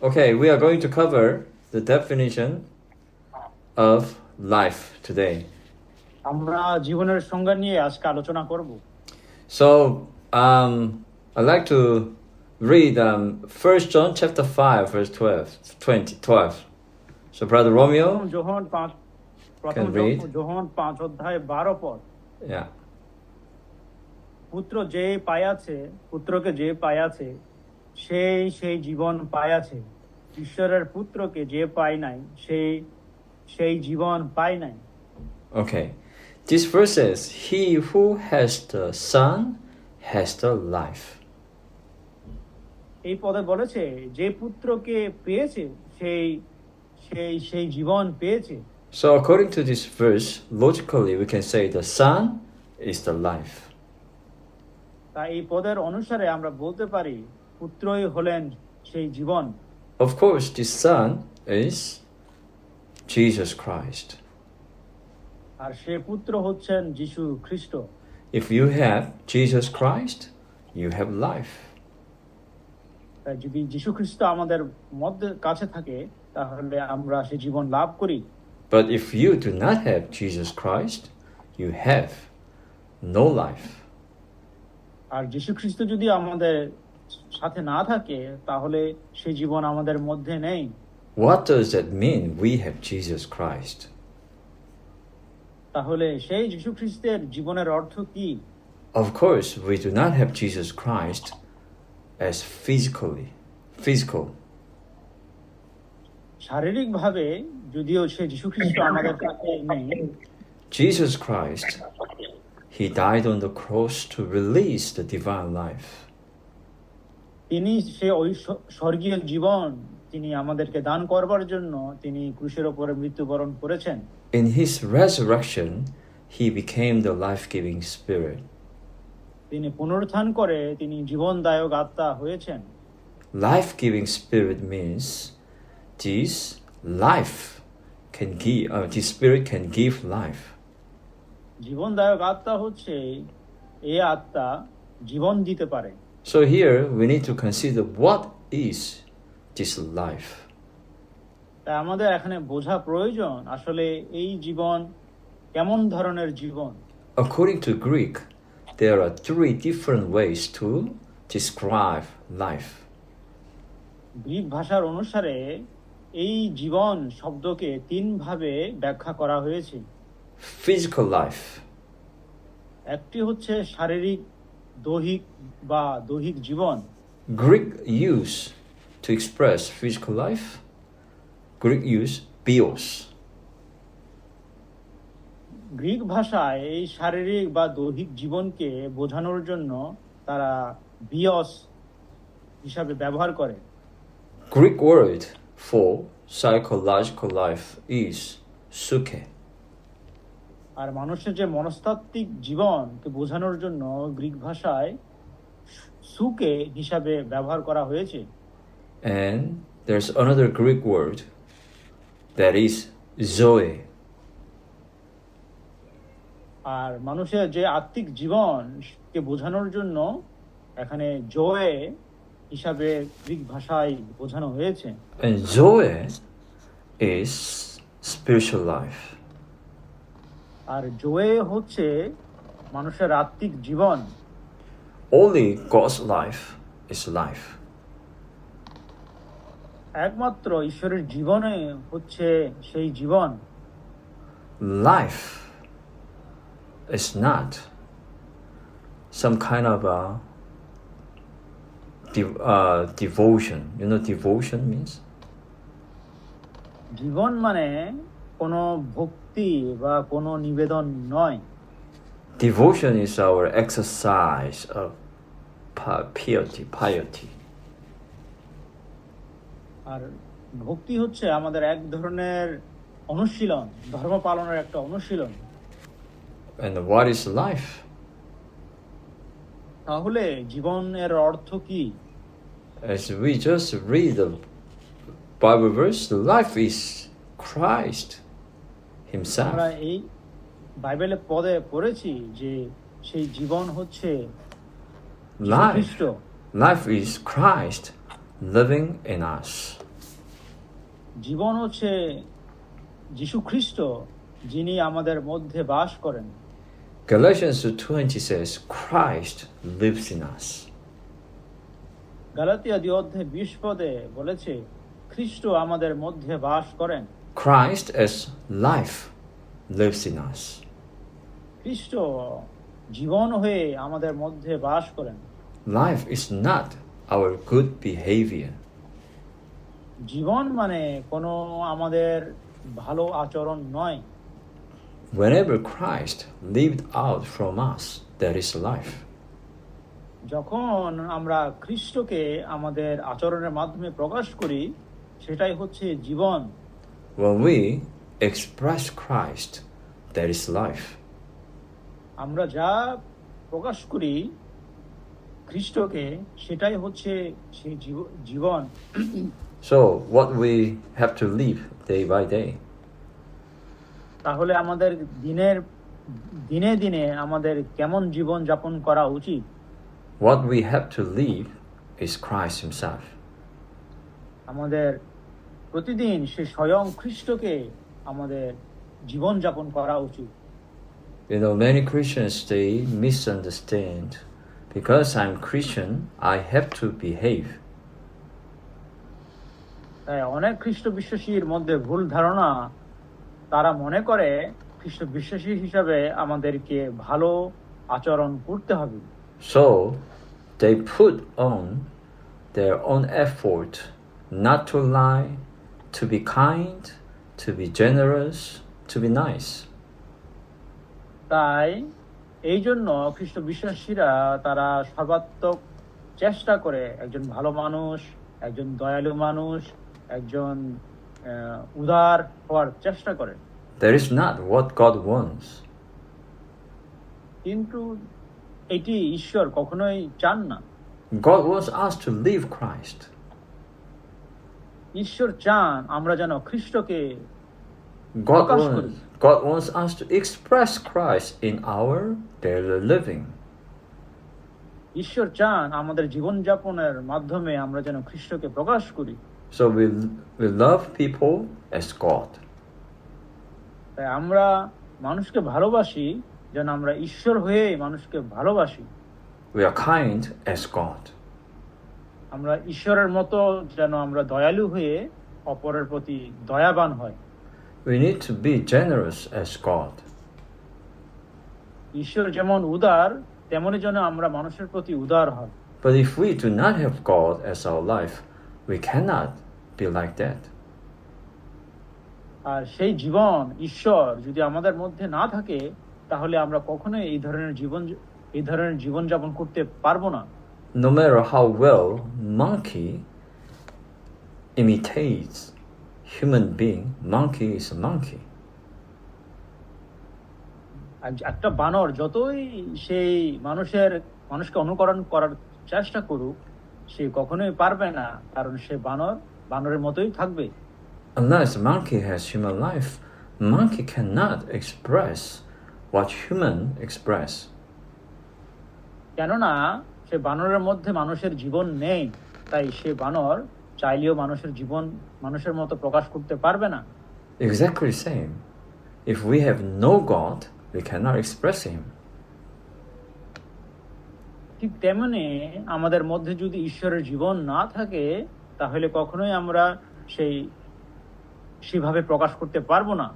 Okay, we are going to cover the definition of life today. আমরা জীবনের সংজ্ঞা নিয়ে আজকে আলোচনা করব। So, I'd like to read 1 John chapter 5, verse 12. So, Brother Romeo প্রথম read. যোহন 5 অধ্যায় 12 পদ। Yeah. পুত্রকে যে পাইয়াছে সেই জীবন পাইয়াছে। ঈশ্বরের পুত্রকে যে পায় নাই সেই জীবন পায় নাই। Okay. This verse says, he who has the Son has the life. এই পদে বলেছে যে পুত্রকে পেয়েছে সেই জীবন পেয়েছে। So according to this verse, logically we can say the Son is the life. তাই এই পদের অনুসারে আমরা বলতে পারি পুত্রই হলেন সেই জীবন। Of course, this Son is Jesus Christ. আর সে পুত্র হচ্ছেন যিশু খ্রিস্ট। If you have Jesus Christ, you have life. তাই যদি যিশু খ্রিস্ট আমাদের মধ্যে কাছে থাকে তাহলে আমরা সেই জীবন লাভ করি। But if you do not have Jesus Christ, you have no life. আর যিশু খ্রিস্ট যদি আমাদের সাথে না থাকে তাহলে সেই জীবন আমাদের মধ্যে নেই। What does that mean? We have Jesus Christ. তাহলে সেই যিশু খ্রিস্টের জীবনের অর্থ কি? Of course, we do not have Jesus Christ as physical. শারীরিকভাবে যদিও সেই যিশু খ্রিস্ট আমাদের কাছে নেই। Jesus Christ, he died on the cross to release the divine life. তিনি ওই স্বর্গীয় জীবন তিনি আমাদেরকে দান করবার জন্য তিনি ক্রুশের উপরে মৃত্যুবরণ করেছেন। In his resurrection, he became the life-giving spirit. তিনি পুনরুত্থান করে তিনি জীবনদায়ক আত্মা হয়েছেন। Life-giving spirit means this spirit can give life. জীবনদায়ক আত্মা হচ্ছে এই আত্মা জীবন দিতে পারে। So here we need to consider what is this life. তাই আমাদের এখানে বোঝা প্রয়োজন আসলে এই জীবন কেমন ধরনের জীবন। According to Greek, there are 3 different ways to describe life. Greek ভাষার অনুসারে এই জীবন শব্দকে 3 ভাবে ব্যাখ্যা করা হয়েছে। Physical life. একটি হচ্ছে শারীরিক দৈহিক জীবন। Greek use to express physical life. Greek use bios. Greek ভাষায় এই শারীরিক বা দৈহিক জীবনকে বোঝানোর জন্য তারা বিয়স হিসাবে ব্যবহার করে। Greek word for psychological life is psyche. আর মানুষের যে মনস্তাত্ত্বিক জীবনকে বোঝানোর জন্য গ্রিক ভাষায় সুকে হিসাবে ব্যবহার করা হয়েছে। And there's another Greek word that is zoe. আর মানুষের যে আত্মিক জীবনকে বোঝানোর জন্য এখানে জোয়ে হিসাবে গ্রিক ভাষায় বোঝানো হয়েছে। And zoe is spiritual life. আর জোয়ে হচ্ছে মানুষের আত্মিক জীবন। Only God's life is life. একমাত্র ঈশ্বরের জীবনে হচ্ছে সেই জীবন। Life is not some kind of devotion. You know devotion means? জীবন মানে কোনো ভক্তি বা কোনো নিবেদন নয়। Devotion is our exercise of piety. আর ভক্তি হচ্ছে আমাদের এক ধরনের অনুশীলন, ধর্ম পালনের একটা অনুশীলন। And what is life? তাহলে জীবনের অর্থ কি? As we just read the Bible verse, the life is Christ himself. আমরা এই বাইবেলে পদে পড়েছি যে সেই জীবন হচ্ছে Life is Christ living in us. জীবন হচ্ছে যীশু খ্রিস্ট, যিনি আমাদের মধ্যে বাস করেন। Galatians 2:20 says, Christ lives in us. Galatia 2:20 বলেছে, খ্রিস্ট আমাদের মধ্যে বাস করেন। Christ as life lives in us. খ্রিস্ট জীবন হয়ে আমাদের মধ্যে বাস করেন। Life is not our good behavior. জীবন মানে কোনো আমাদের ভালো আচরণ নয়। Whenever Christ lived out from us, that is life. যখন আমরা খ্রিস্টকে আমাদের আচরণের মাধ্যমে প্রকাশ করি, সেটাই হচ্ছে জীবন। When we express Christ, that is life. আমরা যা প্রকাশ করি খ্রিস্টকে, সেটাই হচ্ছে সেই জীবন। So, what we have to live day by day. তাহলে আমাদের দিনে দিনে আমাদের কেমন জীবন যাপন করা উচিত? What we have to live is Christ Himself. আমাদের প্রতিদিন সে স্বয়ং খ্রিস্টকে আমাদের জীবন যাপন করা উচিত। You know, many Christians, they misunderstand. Because I'm Christian, I have to behave. তাই অনেক খ্রিস্ট বিশ্বাসীর মধ্যে ভুল ধারণা, তারা মনে করে খ্রিস্ট বিশ্বাসী হিসাবে আমাদেরকে ভালো আচরণ করতে হবে। So, they put on their own effort not to lie, to be kind, to be generous, to be nice. তাই এই জন্য খ্রিস্ট বিশ্বাসীরা তারা সর্বাত্মক চেষ্টা করে একজন ভালো মানুষ, একজন দয়ালু মানুষ, একজন উদার হওয়ার চেষ্টা করে। That is not what God wants. কিন্তু এটি ঈশ্বর কখনোই চান না। God wants us to live Christ. ঈশ্বর চান আমরা যেন খ্রিস্টকে God wants us to express Christ in our daily living. ঈশ্বর চান আমাদের জীবনযাপনের মাধ্যমে আমরা যেন খ্রিস্টকে প্রকাশ করি। So we love people as God. তাই আমরা মানুষকে ভালোবাসি যেন আমরা ঈশ্বর হয়ে মানুষকে ভালোবাসি। We are kind as God. আমরা ঈশ্বরের মতো যেন আমরা দয়ালু হয়ে অপরের প্রতি দয়াবান হয়। We need to be generous as God. ঈশ্বর যেমন উদার, তেমনি যেন আমরা মানুষের প্রতি উদার হয়। But if we do not have God as our life, we cannot be like that. আর সেই জীবন ঈশ্বর যদি আমাদের মধ্যে না থাকে, তাহলে আমরা কখনোই এই ধরনের জীবন যাপন করতে পারবো না। No matter how well monkey imitates human being, monkey is a monkey. একটা বানর যতই সেই মানুষকে অনুকরণ করার চেষ্টা করুক, সে কখনোই পারবে না, কারণ সে বানরের মতোই থাকবে। Unless monkey has human life, monkey cannot express what human express. কেননা সে বানরের মধ্যে মানুষের জীবন নেই, তাই সে বানর চাইলেও মানুষের মতো প্রকাশ করতে পারবে না। Exactly same. If we have no God, we cannot express Him. ঠিক তেমনি আমাদের মধ্যে যদি ঈশ্বরের জীবন না থাকে, তাহলে কখনোই আমরা সেভাবে প্রকাশ করতে পারবো না।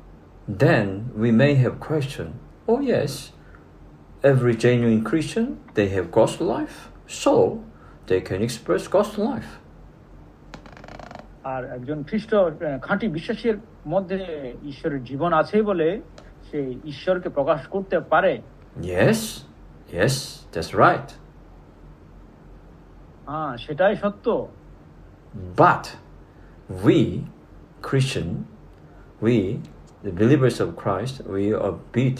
Then we may have question, oh yes, every genuine Christian, they have God's life, so they can express God's life. আর একজন খাঁটি বিশ্বাসীর মধ্যে ঈশ্বরের জীবন আছে বলে সে ঈশ্বরকে প্রকাশ করতে পারে। Yes, that's right. সেটাই সত্য। But we, Christian, the believers of Christ, we are a bit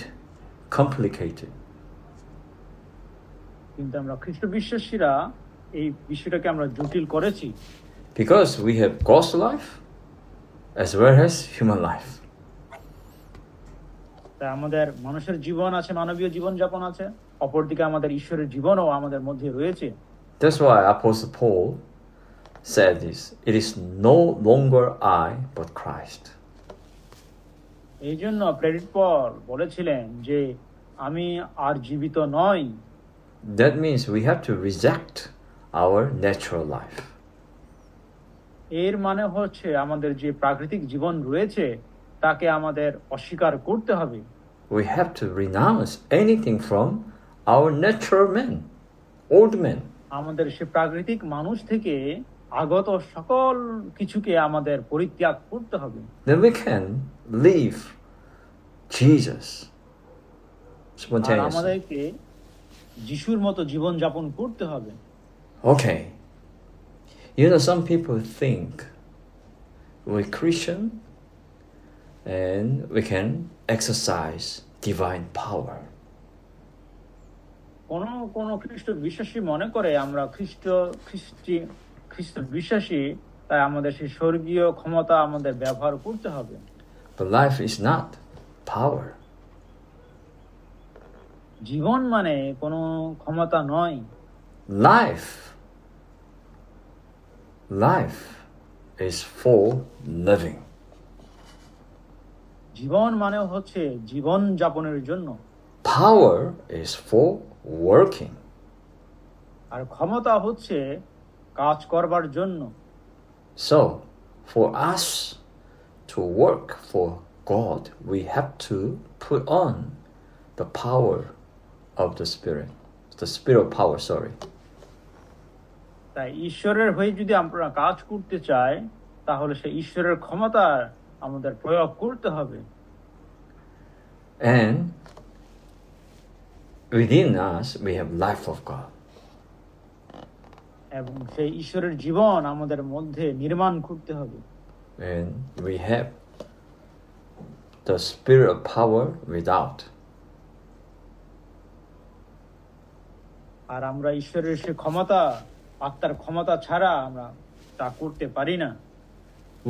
complicated. কিন্তু আমরা খ্রিস্ট বিশ্বাসীরা এই বিষয়টাকে আমরা জটিল করেছি। Because we have God's life as well as human life. তাই আমাদের মানুষের জীবন আছে, মানবীয় জীবন যাপন আছে, অপরদিকে আমাদের ঈশ্বরের জীবনও আমাদের মধ্যে রয়েছে। That's why Apostle Paul said this, it is no longer I, but Christ. এই জন্য প্রেরিত পল বলেছিলেন যে আমি আর জীবিত নই। That means we have to reject our natural life. এর মানে হচ্ছে আমাদের যে প্রাকৃতিক জীবন রয়েছে তাকে আমাদের অস্বীকার করতে হবে। We have to renounce anything from our natural man, old man. আমাদের সে প্রাকৃতিক মানুষ থেকে আগত সকল কিছুকে আমাদের পরিত্যাগ করতে হবে। Then we can live Jesus R spontaneously. আমাদেরকে যিশুর মতো জীবন যাপন করতে হবে। Okay. You know, some people think we're Christian and we can exercise divine power. কোন খ্রিস্ট বিশ্বাসী মনে করে আমরা খ্রিস্ট বিশ্বাসী, তাই আমাদের সেই স্বর্গীয় ক্ষমতা আমাদের ব্যবহার করতে হবে। But life is not power. জীবন মানে কোনো ক্ষমতা নয়। Life is for living. জীবন মানে হচ্ছে জীবন যাপনের জন্য। Power is for working. আর ক্ষমতা হচ্ছে কাজ করবার জন্য। So, for us to work for God, we have to put on the power of the Spirit. The spirit power, sorry. তাই ঈশ্বরের হয়ে যদি আমরা কাজ করতে চাই তাহলে সেই ঈশ্বরের ক্ষমতা আমাদের প্রয়োগ করতে হবে। And within us, we have life of God. এবং সেই ঈশ্বরের জীবন আমাদের মধ্যে নির্মাণ করতে হবে। And we have the spirit of power without. আর আমরা ঈশ্বরের সেই ক্ষমতা, আত্মার ক্ষমতা ছাড়া আমরা তা করতে পারি না।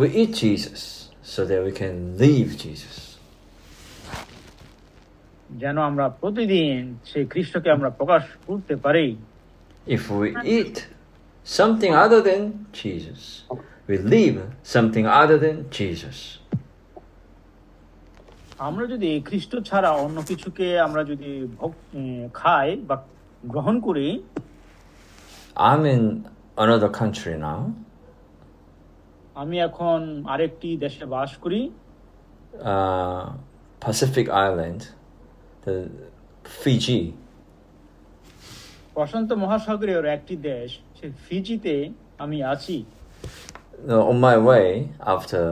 We eat Jesus so that we can live Jesus. যেন আমরা প্রতিদিন সেই খ্রিস্টকে আমরা প্রকাশ করতে পারি। If we eat something other than Jesus, we live something other than Jesus. আমরা যদি খ্রিস্ট ছাড়া অন্য কিছুকে আমরা যদি খাই বা গ্রহণ করি। I'm in another country now. আমি এখন আরেকটি দেশে বাস করি। Pacific Island, the Fiji. প্রশান্ত মহাসাগরীয় একটি দেশ, সেই ফিজিতে আমি আছি। On my way after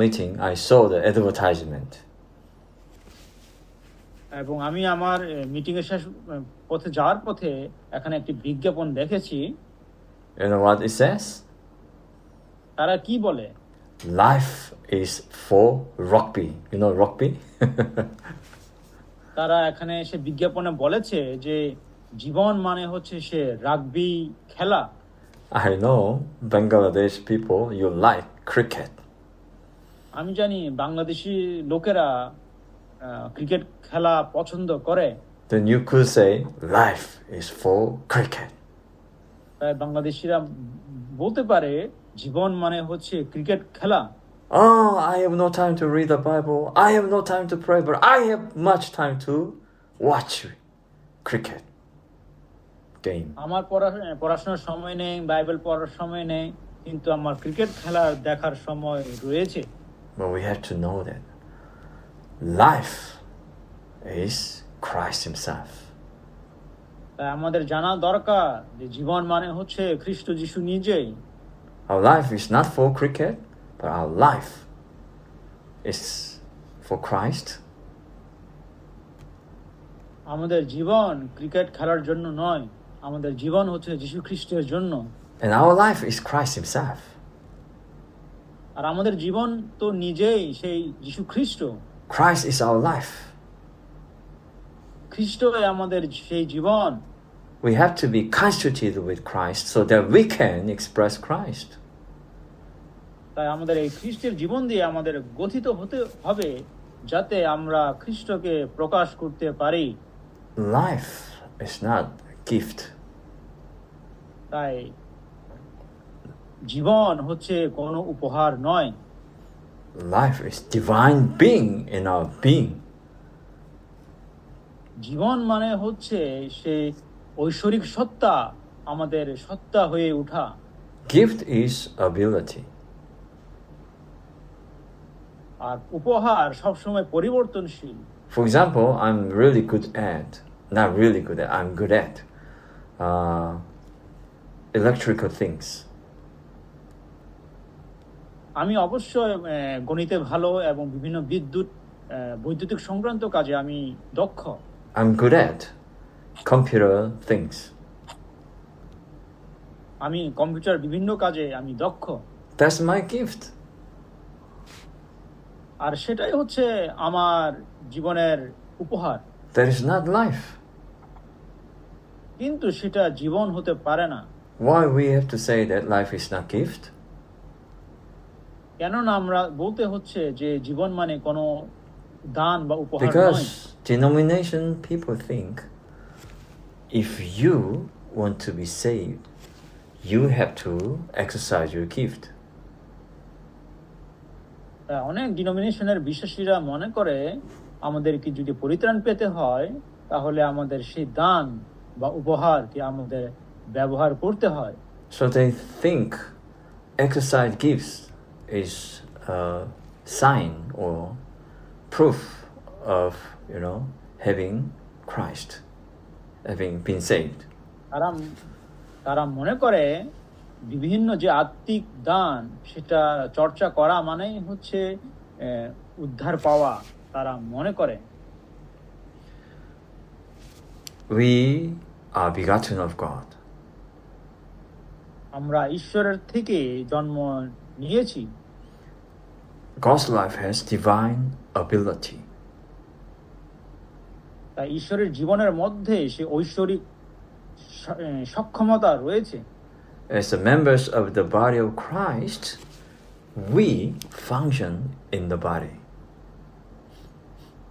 meeting, I saw the advertisement. এবং আমি আমার মিটিং এর শেষ পথে যাওয়ার পথে এখানে একটি বিজ্ঞাপন দেখেছি। You know what it says? তারা কি বলে? Life is for rugby. You know rugby? তারা এখানে সে বিজ্ঞাপনে বলেছে যে জীবন মানে হচ্ছে সে রাগবি খেলা। I know Bangladesh people, you like cricket. আমি জানি বাংলাদেশি লোকেরা ক্রিকেট খেলা পছন্দ করে। Then you could say life is for cricket. তাই বাংলাদেশিরা বলতে পারে জীবন মানে হচ্ছে ক্রিকেট খেলা। Oh, I have no time to read the Bible. I have no time to pray, but I have much time to watch cricket game. আমার পড়াশোনার সময় নেই, বাইবেল পড়ার সময় নেই, কিন্তু আমার ক্রিকেট খেলা দেখার সময় রয়েছে। But we have to know that life is Christ himself. তাই আমাদের জানা দরকার যে জীবন মানে হচ্ছে খ্রিস্ট যিশু নিজেই। Our life is not for cricket, but our life is for Christ. আমাদের জীবন ক্রিকেট খেলার জন্য নয়, আমাদের জীবন হচ্ছে যিশু খ্রিস্টের জন্য। And our life is Christ himself. আর আমাদের জীবন তো নিজেই সেই যিশু খ্রিস্ট। Christ is our life. খ্রিস্টই আমাদের সেই জীবন। We have to be constituted with Christ so that we can express Christ. তাই আমাদের এই খ্রিস্টের জীবন দিয়ে আমাদের গঠিত হতে হবে যাতে আমরা খ্রিস্টকে প্রকাশ করতে পারি। Life is not a gift. তাই জীবন হচ্ছে কোনো উপহার নয়, Life is divine being in our being. জীবন মানে হচ্ছে সেই ঐশ্বরিক সত্তা, আমাদের সত্তা হয়ে ওঠা। Gift is ability. আর উপহার সবসময় পরিবর্তনশীল। For example, I'm really good at, not really good at, I'm good at electrical things. আমি অবশ্যই গণিতে ভালো এবং বিভিন্ন বৈদ্যুতিক সংক্রান্ত কাজে আমি দক্ষ। I'm good at computer things. আমি কম্পিউটার বিভিন্ন কাজে আমি দক্ষ। That's my gift. আর সেটাই হচ্ছে আমার জীবনের উপহার। That is not life. কিন্তু সেটা জীবন হতে পারে না। Why we have to say that life is not gift? কেননা আমরা বলতে হচ্ছে যে জীবন মানে কোনো দান বা উপহার নয়। Because denomination people think if you want to be saved, you have to exercise your gift. অনেক ডিনোমিনেশনের বিশ্বাসীরা মনে করে আমাদেরকে যদি পরিত্রাণ পেতে হয় তাহলে আমাদের সেই দান বা উপহারকে আমাদের ব্যবহার করতে হয়। So they think exercise gifts is a sign or proof of, having Christ, having been saved. তারা মনে করে বিভিন্ন যে আত্মিক দান সেটা চর্চা করা মানেই হচ্ছে উদ্ধার পাওয়া, তারা মনে করে। We are begotten of God. আমরা ঈশ্বরের থেকে জন্ম নিয়েছি। God's life has divine ability. তাই ঈশ্বরের জীবনের মধ্যে সে ঐশ্বরিক সক্ষমতা রয়েছে। As the members of the body of Christ, we function in the body.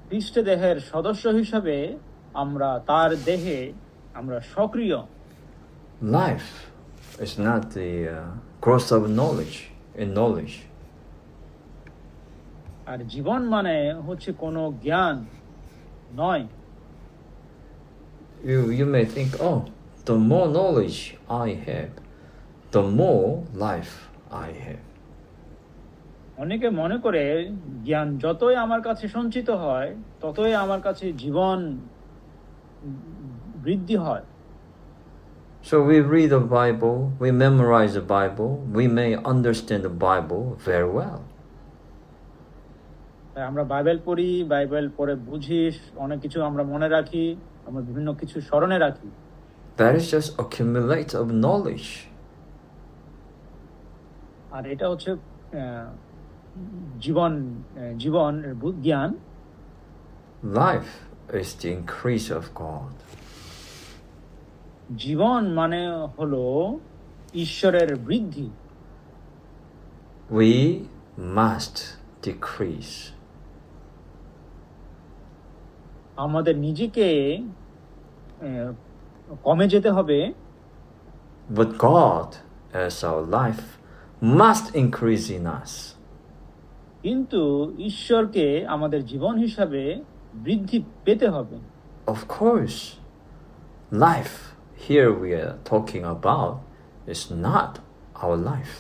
খ্রিস্ট দেহের সদস্য হিসাবে আমরা তার দেহে আমরা সক্রিয়। Life is not the growth of knowledge in knowledge. আর জীবন মানে হচ্ছে কোনো জ্ঞান নয়। You may think, oh, the more knowledge I have, the more life I have. অনেকে মনে করে জ্ঞান যতই আমার কাছে সঞ্চিত হয় ততই আমার কাছে জীবন বৃদ্ধি হয়। So we read the Bible, we memorize the Bible, we may understand the Bible very well. আমরা বাইবেল পড়ি, বাইবেল পড়ে বুঝি, অনেক কিছু আমরা মনে রাখি, আমরা বিভিন্ন কিছু স্মরণে রাখি। That is just accumulate of knowledge. আর এটা হচ্ছে জীবন জ্ঞান। Life is the increase of God. জীবন মানে হলো ঈশ্বরের বৃদ্ধি। We must decrease. আমাদের নিজেকে কমে যেতে হবে। But God, as our life, must increase in us. কিন্তু ঈশ্বরকে আমাদের জীবন হিসাবে বৃদ্ধি পেতে হবে। Of course, life here we are talking about is not our life.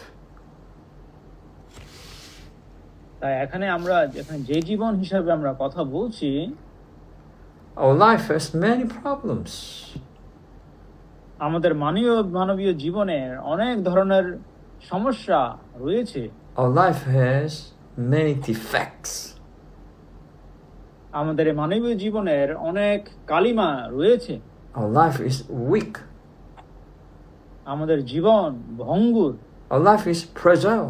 তাই এখানে যে জীবন হিসাবে আমরা কথা বলছি, our life has many problems. আমাদের মানবীয় জীবনের অনেক ধরনের সমস্যা রয়েছে। Our life has many defects. আমাদের মানবীয় জীবনের অনেক কালিমা রয়েছে। Our life is weak. আমাদের জীবন ভঙ্গুর। Our life is fragile.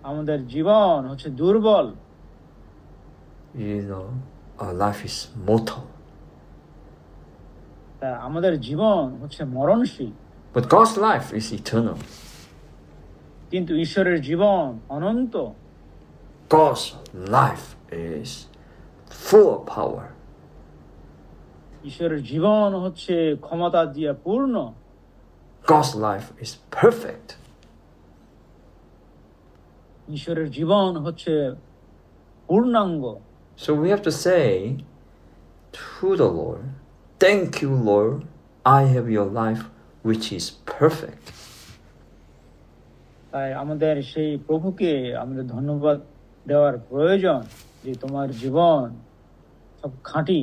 আমাদের জীবন হচ্ছে দুর্বল। Our life is mortal. আমাদের জীবন হচ্ছে মরণশীল। But God's life is eternal. কিন্তু ঈশ্বরের জীবন অনন্ত। God's life is full of power. ঈশ্বরের জীবন হচ্ছে ক্ষমতা দিয়ে পূর্ণ। God's life is perfect. ঈশ্বরের জীবন হচ্ছে পূর্ণাঙ্গ। So we have to say to the Lord, thank you, Lord, I have your life which is perfect. তাই আমাদের সেই প্রভুকে আমাদের ধন্যবাদ দেওয়ার প্রয়োজন যে তোমার জীবন সব খাঁটি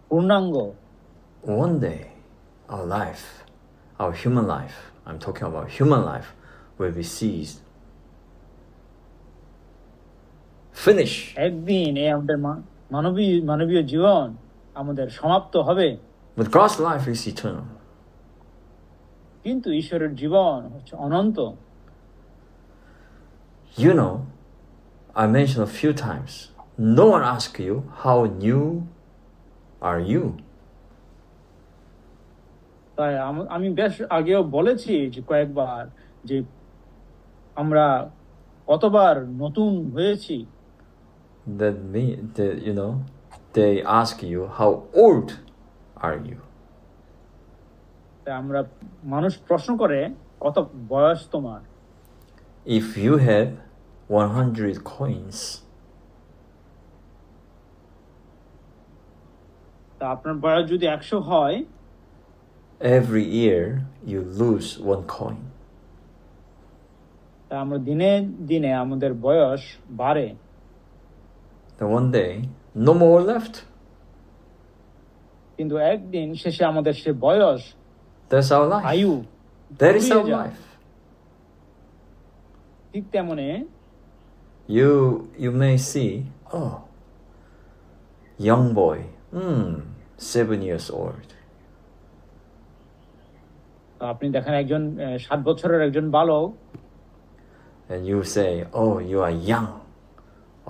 পূর্ণাঙ্গ। One day, our life, our human life, I'm talking about human life, will be seized. Finish. একদিন এই আমাদের মানবীয় জীবন আমাদের সমাপ্ত হবে। But God's life is eternal. কিন্তু ঈশ্বরের জীবন হচ্ছে অনন্ত। You know, I mentioned a few times, no one asks you, how new are you? তাই আমি বেশ আগেও বলেছি যে কয়েকবার যে আমরা কতবার নতুন হয়েছি। They ask you, how old are you? আমরা মানুষ প্রশ্ন করে কত বয়স তোমার। If you have 100 coins, তা আপনার বয়স যদি 100 হয়, every year you lose 1 coin. তা আমরা দিনে দিনে আমাদের বয়স বাড়ে। Then one day, no more left. কিন্তু একদিন শেষে আমাদের সে বয়স, That's our life. আয়ু, That is our ফুরিয়ে যায়। life. ঠিক তেমনি You may see, oh, young boy, 7 years old. আপনি দেখেন একজন 7 বছরের একজন বালক, And you say, oh, you are young.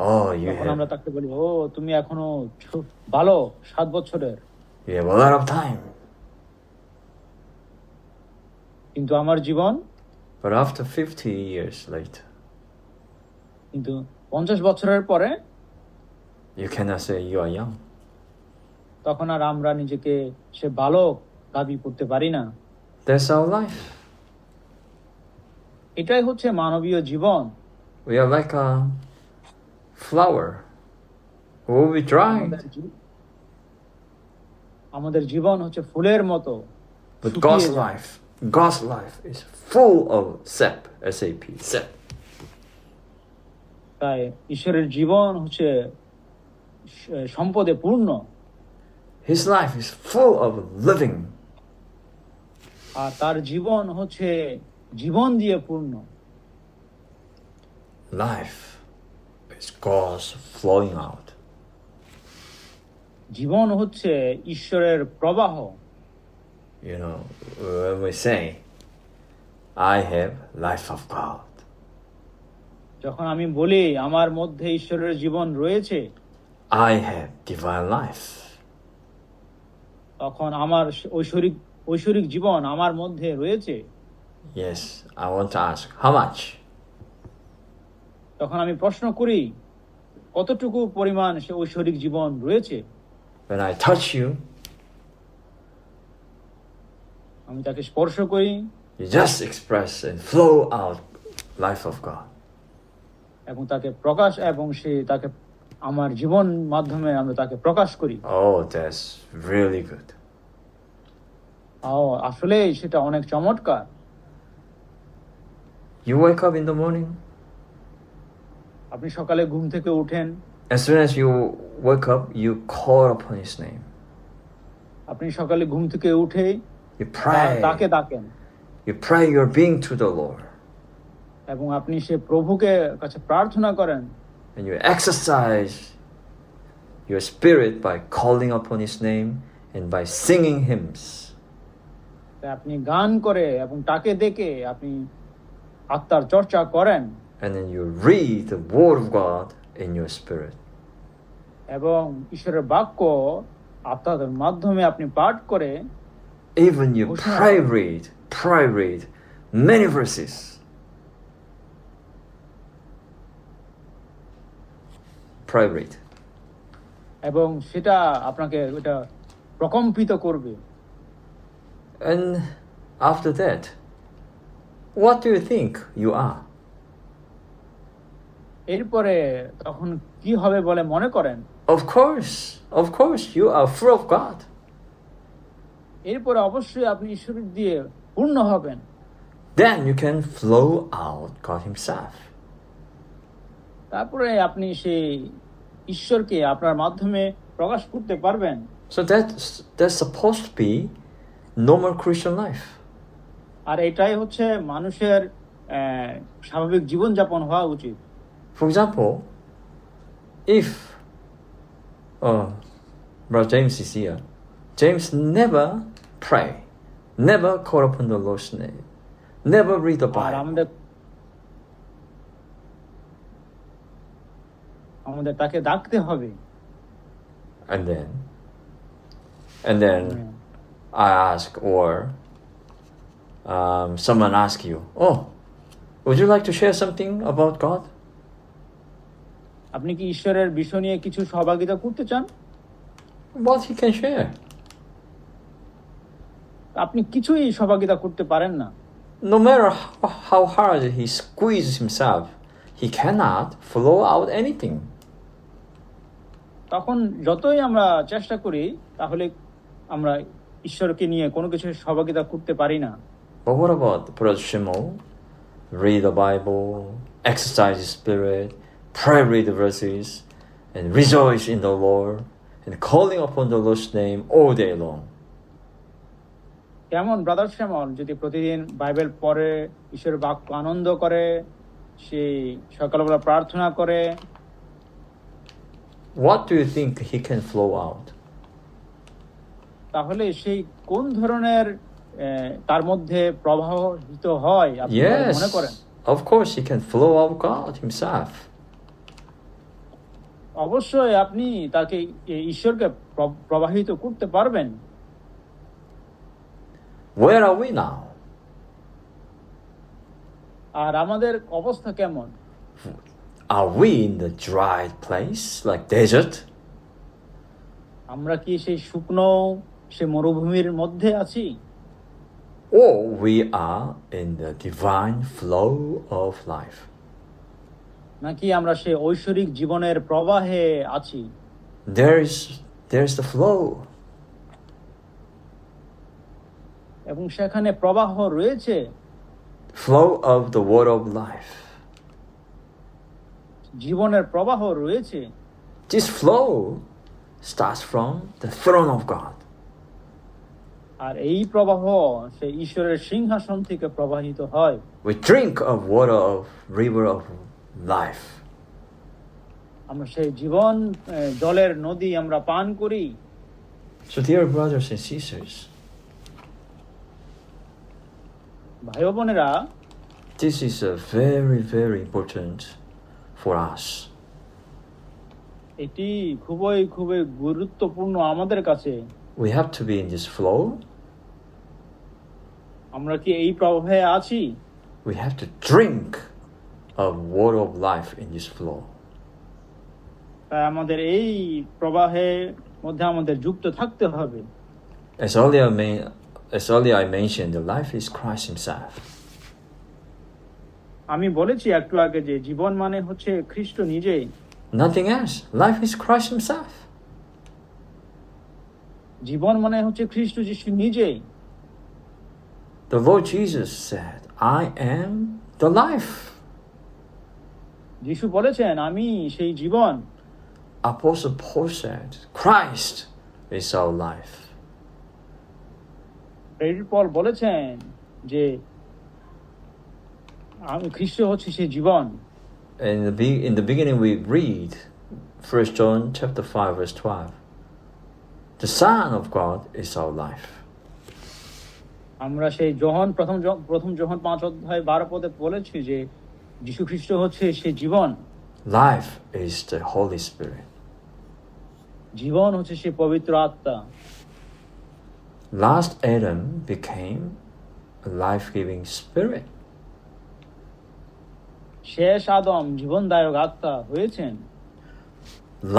Oh, তখন আমরা তাকে বলি, ও তুমি এখনো বালক, 7 বছরের। You have a lot of time. কিন্তু আমার জীবন, But after 50 years later, কিন্তু 50 বছরের পরে you cannot say you are young. তখন আর আমরা নিজেকে সে বালক দাবি করতে পারি না। That's our life. এটাই হচ্ছে মানবীয় জীবন। We are like a flower who will be dried. আমাদের জীবন হচ্ছে ফুলের মতো। But God's life is full of sap, S-A-P, sap. তাই ঈশ্বরের জীবন হচ্ছে সম্পদে পূর্ণ। His life is full of living. আর তার জীবন হচ্ছে জীবন দিয়ে পূর্ণ। Life is God's flowing out. জীবন হচ্ছে ঈশ্বরের প্রবাহ। You know, when we say, I have life of God. যখন আমি বলি আমার মধ্যে ঈশ্বরের জীবন রয়েছে, I have divine life. তখন আমার ঐশ্বরিক জীবন আমার মধ্যে রয়েছে। Yes, I want to ask, how much? তখন আমি প্রশ্ন করি, কতটুকু পরিমাণ সে ঐশ্বরিক জীবন রয়েছে? When I touch you, আমি তাকে স্পর্শ করি, you just express and flow out life of God. এবং তাকে প্রকাশ, এবং সে তাকে আমার জীবন মাধ্যমে আমরা তাকে প্রকাশ করি। Oh, that's really good. আসলে সেটা অনেক চমৎকার। You wake up in the morning. আপনি সকালে ঘুম থেকে উঠেন, As soon as you wake up, you call upon His name. আপনি সকালে ঘুম থেকে উঠে You pray. তাকে ডাকেন, You pray your being to the Lord. এবং আপনি সে প্রভুকে কাছে প্রার্থনা করেন। And you exercise your spirit by calling upon His name and by singing hymns. আপনি গান করে এবং তাকে দেখে আপনি আত্মার চর্চা করেন। And then you read the Word of God in your spirit. এবং ঈশ্বরের বাক্য আত্মার মাধ্যমে আপনি পাঠ করে, Even you pray read many verses. Pray read. এবং সেটা আপনাকে এটা প্রকম্পিত করবে। And after that, what do you think you are? এরপরে তখন কি হবে বলে মনে করেন? Of course, you are full of God. এরপরে অবশ্যই আপনি ঈশ্বর দিয়ে পূর্ণ হবেন। Then you can flow out God Himself. তারপরে আপনি সেই ঈশ্বরকে আপনার মাধ্যমে প্রকাশ করতে পারবেন। So that's supposed to be normal Christian life. আর এটাই হচ্ছে মানুষের স্বাভাবিক জীবনযাপন হওয়া উচিত। For example, if Brother James is here, James never pray, never call upon the Lord's name, never read the R Bible. আমাদের তাকে ডাকতে হবে। And then I ask, or someone asks you, "Oh, would you like to share something about God?" আপনি কি ঈশ্বরের বিষয় নিয়ে কিছু সহভাগিতা করতে চান? What he can share? আপনি কিছুই সহভাগিতা করতে পারেন না। No matter how hard he squeezes himself, he cannot flow out anything. তখন যতই আমরা চেষ্টা করি তাহলে আমরা ঈশ্বরকে নিয়ে কোনো কিছু সহভাগিতা করতে পারি না। But what about Brother Shimon? Read the Bible, exercise the Spirit, pray, read the verses, and rejoice in the Lord, and calling upon the Lord's name all day long. কেমন ব্রাদার শ্যামল যদি প্রতিদিন বাইবেল পড়ে, ঈশ্বরের বাক্য আনন্দ করে, সেই সকালবেলা প্রার্থনা করে, What do you think he can flow out? তাহলে সেই কোন ধরনের তার মধ্যে প্রবাহিত হয় আপনি মনে করেন? Of course he can flow out God himself. অবশ্যই আপনি তাকে ঈশ্বরকে প্রবাহিত করতে পারবেন। Where are we now? আর আমাদের অবস্থা কেমন? Are we in the dry place like desert? আমরা কি সেই শুকনো সেই মরুভূমির মধ্যে আছি? Or we are in the divine flow of life? নাকি আমরা সেই ঐশ্বরিক জীবনের প্রবাহে আছি? There's the flow. এবং সেখানে প্রবাহ রয়েছে। Flow of the water of life. জীবনের প্রবাহ রয়েছে। This flow starts from the throne of God. আর এই প্রবাহ সেই ঈশ্বরের সিংহাসন থেকে প্রবাহিত হয়। We drink of water of river of life. আমরা সেই জীবন জলের নদী আমরা পান করি। So dear brothers and sisters, ভাই ও বোনেরা, this is a very, very important for us. এটি খুবই খুবই গুরুত্বপূর্ণ আমাদের কাছে। We have to be in this flow. আমরা কি এই প্রবাহে আছি? We have to drink of water of life in this flow. তাই আমাদের এই প্রবাহের মধ্যে আমাদের যুক্ত থাকতে হবে। As earlier I mentioned, the life is Christ himself. আমি বলেছি একটু আগে যে জীবন মানে হচ্ছে খ্রিস্ট নিজেই। Nothing else. Life is Christ himself. জীবন মানে হচ্ছে খ্রিস্ট যিশু নিজেই। The Lord Jesus said, I am the life. যিশু বলেছেন, আমি সেই জীবন। Apostle Paul said, Christ is our life. প্রেরিত পল বলেছেন যে আমি খ্রিস্ট হচ্ছে সেই জীবন। In the beginning we read 1 John chapter 5 verse 12. The Son of God is our life. আমরা সেই প্রথম যোহন 5:12 বলেছি যে যীশু খ্রিস্ট হচ্ছে সেই জীবন। Life is the Holy Spirit. জীবন হচ্ছে সেই পবিত্র আত্মা। Last Adam became a life-giving spirit. শেষ আদম জীবনদায়ক আত্মা হয়েছেন।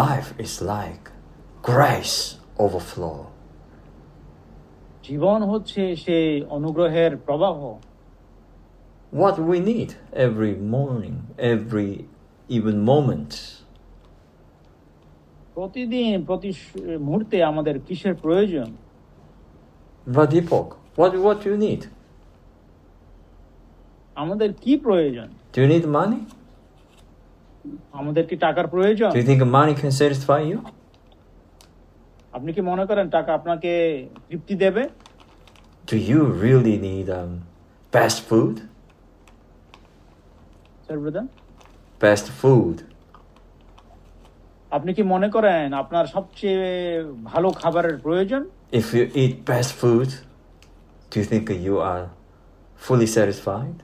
Life is like grace overflow. জীবন হচ্ছে সেই অনুগ্রহের প্রবাহ। What we need every morning, every even moment. প্রতিদিন প্রতি মুহূর্তে আমাদের কিসের প্রয়োজন? But Deepak, what do you need? আমাদের কি প্রয়োজন? Do you need money? আমাদের কি টাকার প্রয়োজন? Do you think money can satisfy you? আপনি কি মনে করেন টাকা আপনাকে তৃপ্তি দেবে? Do you really need best food? Sir brother, Best food. আপনি কি মনে করেন আপনার সবচেয়ে ভালো খাবারের প্রয়োজন? If you eat best food, do you think you are fully satisfied?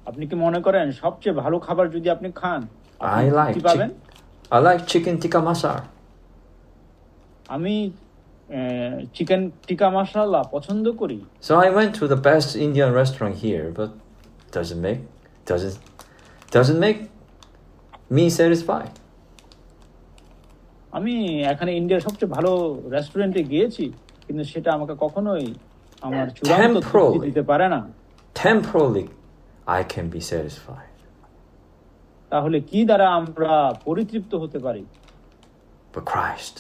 আপনি কি মনে করেন সবচেয়ে ভালো খাবার যদি আপনি খান, আপনি I like তৃপ্তি পাবেন? I like chicken tikka masala. আমি চিকেন টিকা মশলা পছন্দ করি। So I went to the best Indian restaurant here, but doesn't make me satisfied. আমি এখানে ইন্ডিয়ার সবচেয়ে ভালো রেস্টুরেন্টে গিয়েছি, কিন্তু সেটা আমাকে কখনোই আমার চূড়ান্ত তৃপ্তি দিতে পারে না। Temporarily, I can be satisfied. তাহলে কি দ্বারা আমরা পরিতৃপ্ত হতে পারি? But Christ,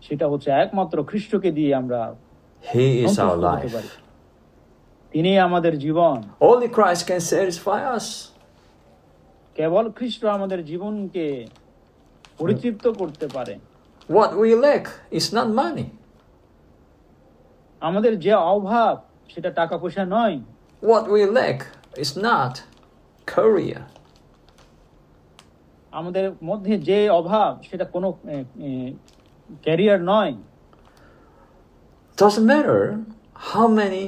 সেটা হচ্ছে একমাত্র খ্রিস্টকে দিয়ে আমরা He is our সন্তুষ্ট হতে পারি। life. তিনি আমাদের জীবন। Only Christ can satisfy us. কেবল খ্রিস্ট আমাদের জীবনকে পরিতৃপ্ত করতে পারে। What we lack is not money. আমাদের যে অভাব সেটা টাকা পয়সা নয়। What we lack is not career. আমাদের মধ্যে যে অভাব সেটা কোনো ক্যারিয়ার নয়। Doesn't matter how many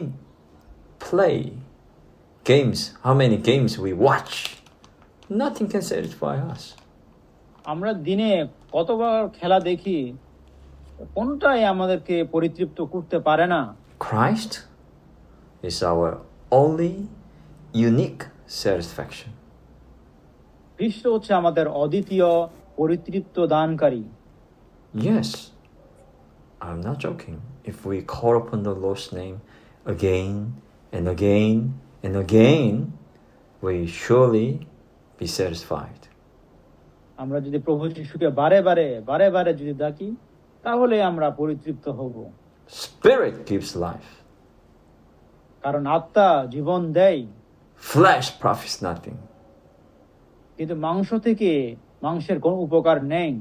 how many games we watch. Nothing can satisfy us. আমরা দিনে কতবার খেলা দেখি, কোনটাই আমাদেরকে পরিতৃপ্ত করতে পারে না। Christ is our only unique satisfaction. খ্রিস্ট হচ্ছে আমাদের অদ্বিতীয় পরিতৃপ্ত দানকারী। Yes, I'm not joking. If we call upon the Lord's name again and again and again, we surely be satisfied. আমরা যদি প্রভু যিশুকে বারে বারে যদি ডাকি, তাহলে আমরা পরিতৃপ্ত হব। Spirit gives life. কারণ আত্মা জীবন দেয়। Flesh profits nothing. কিন্তু মাংস থেকে মাংসের কোনো উপকার নেই।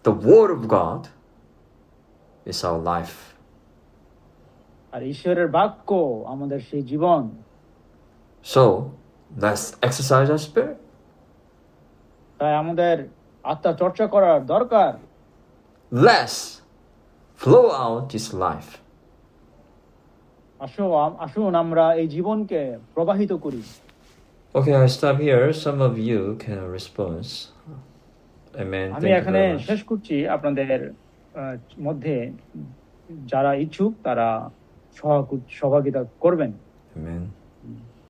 The Word of God is our life. আর ঈশ্বরের বাক্য আমাদের সেই জীবন। So, let's exercise our spirit. তাই আমাদের আত্মা চর্চা করার দরকার। Let's flow out this life. আসুন আমরা এই জীবনকে প্রবাহিত করি। Okay, I stop here. Some of you can respond. Amen. আমি Thank you এখানে very much. শেষ করছি। আপনাদের মধ্যে যারা ইচ্ছুক তারা সহযোগিতা করবেন। Amen.